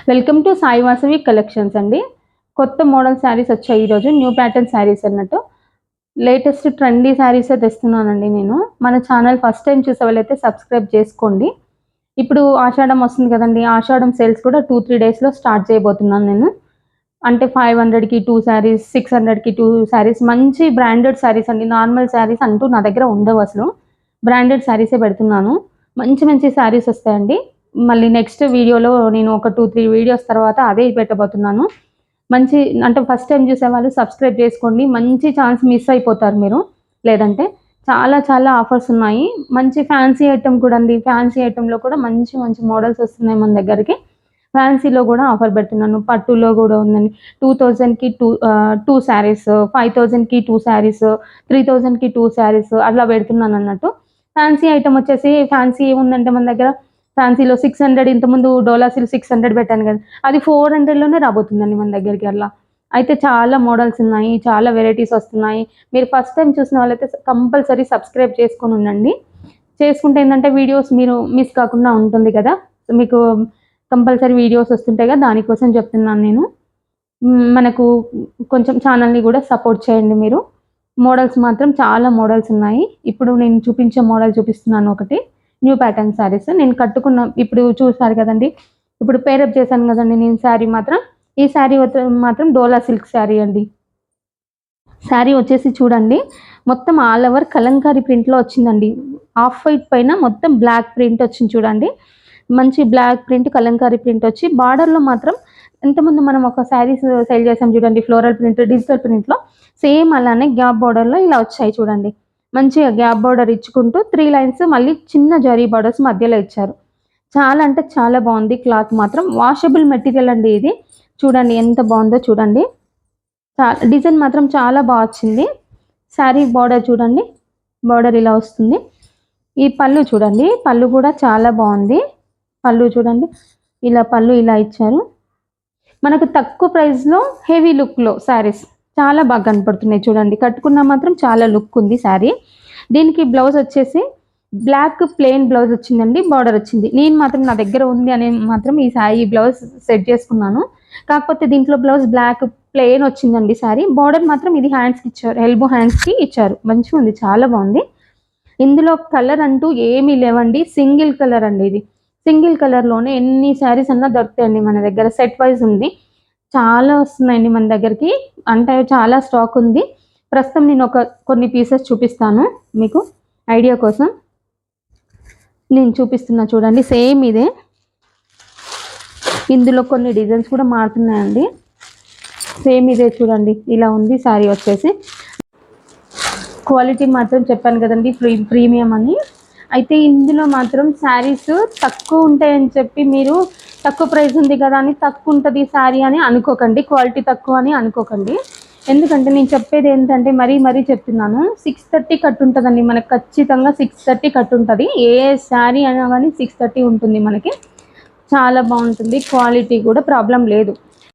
Welcome to Sai Vasavi collections అండి. కొత్త model saris వచ్చాయి ఈరోజు. న్యూ ప్యాటర్న్ శారీస్ అన్నట్టు లేటెస్ట్ ట్రెండీ శారీస్ తెస్తున్నానండి నేను. మన ఛానల్ ఫస్ట్ టైం చూసే వాళ్ళైతే సబ్స్క్రైబ్ చేసుకోండి. ఇప్పుడు ఆషాఢం వస్తుంది కదండి, ఆషాఢం సేల్స్ కూడా 2-3 డేస్లో స్టార్ట్ చేయబోతున్నాను నేను. అంటే 500కి 2 శారీస్, 600కి 2 శారీస్, మంచి బ్రాండెడ్ శారీస్ అండి. నార్మల్ శారీస్ అంటూ నా దగ్గర ఉండవు అసలు. బ్రాండెడ్ శారీసే పెడుతున్నాను. మంచి మంచి శారీస్ వస్తాయండి. మళ్ళీ నెక్స్ట్ వీడియోలో నేను ఒక 2-3 వీడియోస్ తర్వాత అదే పెట్టబోతున్నాను. మంచి అంటే ఫస్ట్ టైం చూసేవాళ్ళు సబ్స్క్రైబ్ చేసుకోండి. మంచి ఛాన్స్ మిస్ అయిపోతారు మీరు లేదంటే. చాలా చాలా ఆఫర్స్ ఉన్నాయి. మంచి ఫ్యాన్సీ ఐటెమ్ కూడా అండి. ఫ్యాన్సీ ఐటెంలో కూడా మంచి మంచి మోడల్స్ వస్తున్నాయి మన దగ్గరికి. ఫ్యాన్సీలో కూడా ఆఫర్ పెడుతున్నాను. పట్టులో కూడా ఉందండి. 2000కి 2 శారీస్, 5000కి 2 శారీస్, 3000కి 2 శారీస్ అట్లా పెడుతున్నాను అన్నట్టు. ఫ్యాన్సీ ఐటమ్ వచ్చేసి ఫ్యాన్సీ ఏముందంటే మన దగ్గర ఫ్యాన్సీలో 600, ఇంతకుముందు డోలా సిల్క్ 600 పెట్టాను కదా, అది 400లోనే రాబోతుందండి మన దగ్గరికి. అట్లా అయితే చాలా మోడల్స్ ఉన్నాయి, చాలా వెరైటీస్ వస్తున్నాయి. మీరు ఫస్ట్ టైం చూసిన వాళ్ళైతే కంపల్సరీ సబ్స్క్రైబ్ చేసుకొని ఉండండి. చేసుకుంటే ఏంటంటే వీడియోస్ మీరు మిస్ కాకుండా ఉంటుంది కదా, మీకు కంపల్సరీ వీడియోస్ వస్తుంటాయి కదా, దానికోసం చెప్తున్నాను నేను. మనకు కొంచెం ఛానల్ని కూడా సపోర్ట్ చేయండి మీరు. మోడల్స్ మాత్రం చాలా మోడల్స్ ఉన్నాయి. ఇప్పుడు నేను చూపించే మోడల్ చూపిస్తున్నాను ఒకటి, న్యూ ప్యాటర్న్ శారీస్. నేను కట్టుకున్న ఇప్పుడు చూసారు కదండి, ఇప్పుడు పేరప్ చేశాను కదండి నేను శారీ మాత్రం. ఈ శారీ మాత్రం డోలా సిల్క్ శారీ అండి. శారీ వచ్చేసి చూడండి, మొత్తం ఆల్ ఓవర్ కలంకారీ ప్రింట్లో వచ్చిందండి. ఆఫ్ వైట్ పైన మొత్తం బ్లాక్ ప్రింట్ వచ్చింది చూడండి. మంచి బ్లాక్ ప్రింట్, కలంకారీ ప్రింట్ వచ్చి బార్డర్లో మాత్రం ఇంతకుముందు మనం ఒక శారీస్ సేల్ చేసాం చూడండి, ఫ్లోరల్ ప్రింట్, డిజిటల్ ప్రింట్లో సేమ్ అలానే గ్యాప్ బార్డర్లో ఇలా వచ్చాయి చూడండి. మంచిగా గ్యాప్ బార్డర్ ఇచ్చుకుంటూ 3 లైన్స్ మళ్ళీ చిన్న జరీ బార్డర్స్ మధ్యలో ఇచ్చారు. చాలా అంటే చాలా బాగుంది. క్లాత్ మాత్రం వాషబుల్ మెటీరియల్ అండి ఇది. చూడండి ఎంత బాగుందో చూడండి. డిజైన్ మాత్రం చాలా బాగా వచ్చింది. శారీ బార్డర్ చూడండి, బార్డర్ ఇలా వస్తుంది. ఈ పళ్ళు చూడండి, పళ్ళు కూడా చాలా బాగుంది. పళ్ళు చూడండి, ఇలా పళ్ళు ఇలా ఇచ్చారు. మనకు తక్కువ ప్రైస్లో హెవీ లుక్లో శారీస్ చాలా బాగా కనపడుతున్నాయి చూడండి. కట్టుకున్నా మాత్రం చాలా లుక్ ఉంది శారీ. దీనికి బ్లౌజ్ వచ్చేసి బ్లాక్ ప్లెయిన్ బ్లౌజ్ వచ్చిందండి, బార్డర్ వచ్చింది. నేను మాత్రం నా దగ్గర ఉంది అని మాత్రం ఈ బ్లౌజ్ సెట్ చేసుకున్నాను. కాకపోతే దీంట్లో బ్లౌజ్ బ్లాక్ ప్లెయిన్ వచ్చిందండి శారీ. బార్డర్ మాత్రం ఇది హ్యాండ్స్కి ఇచ్చారు, ఎల్బో హ్యాండ్స్కి ఇచ్చారు. మంచిగా ఉంది, చాలా బాగుంది. ఇందులో కలర్ అంటూ ఏమీ లేవండి, సింగిల్ కలర్ అండి ఇది. సింగిల్ కలర్లోనే ఎన్ని శారీస్ అన్నా దొరుకుతాయండి మన దగ్గర. సెట్ వైజ్ ఉంది, చాలా వస్తున్నాయండి మన దగ్గరికి. అంటే చాలా స్టాక్ ఉంది. ప్రస్తుతం నేను కొన్ని పీసెస్ చూపిస్తాను మీకు ఐడియా కోసం. నేను చూపిస్తున్నా చూడండి, సేమ్ ఇదే. ఇందులో కొన్ని డిజైన్స్ కూడా మారుతున్నాయండి. సేమ్ ఇదే చూడండి, ఇలా ఉంది శారీ వచ్చేసి. క్వాలిటీ మాత్రం చెప్పాను కదండి, ప్రీమియం అని. అయితే ఇందులో మాత్రం శారీస్ తక్కువ ఉంటాయని చెప్పి మీరు తక్కువ ప్రైస్ ఉంది కదా అని తక్కువ ఉంటుంది శారీ అని అనుకోకండి, క్వాలిటీ తక్కువ అని అనుకోకండి. ఎందుకంటే నేను చెప్పేది ఏంటంటే మరీ చెప్తున్నాను, 630 కట్ ఉంటుందండి మనకు. ఖచ్చితంగా 630 కట్ ఉంటుంది. ఏ శారీ అయినా కానీ 630 ఉంటుంది మనకి. చాలా బాగుంటుంది, క్వాలిటీ కూడా ప్రాబ్లం లేదు.